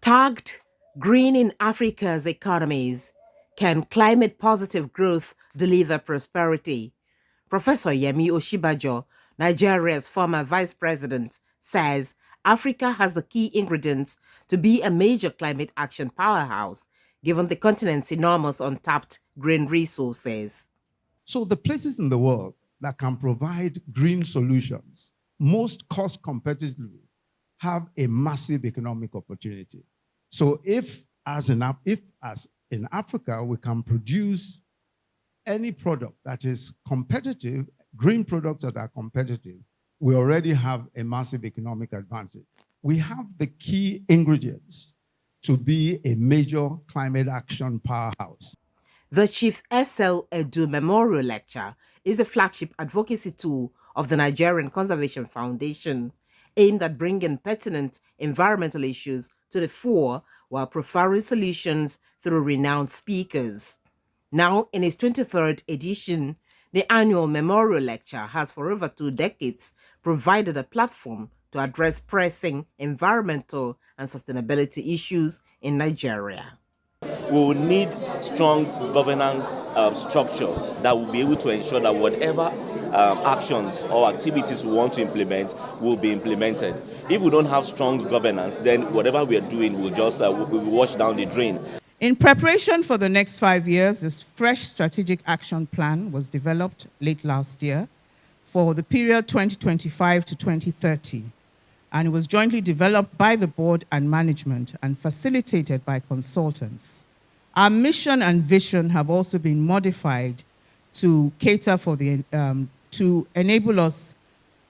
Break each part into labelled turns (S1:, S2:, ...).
S1: Tagged Greening Africa's Economies. Can climate positive growth deliver prosperity? Professor Yemi Osibajo, Nigeria's former vice president, says Africa has the key ingredients to be a major climate action powerhouse, given the continent's enormous untapped green resources.
S2: So the places in the world that can provide green solutions most cost competitively have a massive economic opportunity. So if as in Africa we can produce any product that is competitive, green products that are competitive, we already have a massive economic advantage. We have the key ingredients to be a major climate action powerhouse.
S1: The Chief S L Edu Memorial Lecture is a flagship advocacy tool of the Nigerian Conservation Foundation, aimed at bringing pertinent environmental issues to the fore while proffering solutions through renowned speakers. Now, in its 23rd edition, the annual Memorial Lecture has for over 2 decades provided a platform to address pressing environmental and sustainability issues in Nigeria.
S3: We will need strong governance structure that will be able to ensure that whatever actions or activities we want to implement will be implemented. If we don't have strong governance, then whatever we are doing will just will wash down the drain.
S4: In preparation for the next 5 years, this fresh strategic action plan was developed late last year for the period 2025 to 2030, and it was jointly developed by the board and management and facilitated by consultants. Our mission and vision have also been modified to cater for to enable us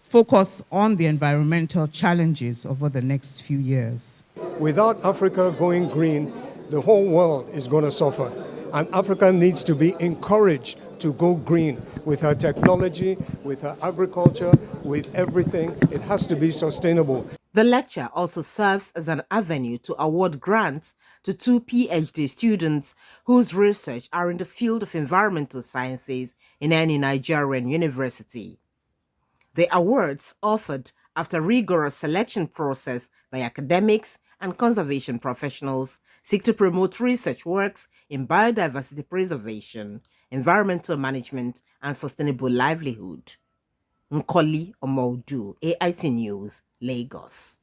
S4: focus on the environmental challenges over the next few years.
S5: Without Africa going green, the whole world is going to suffer. And Africa needs to be encouraged to go green with her technology, with her agriculture, with everything. It has to be sustainable.
S1: The lecture also serves as an avenue to award grants to 2 PhD students whose research are in the field of environmental sciences in any Nigerian university. The awards, offered after rigorous selection process by academics and conservation professionals, seek to promote research works in biodiversity preservation, environmental management, and sustainable livelihood. Nkoli Omoudu, AIT News, Lagos.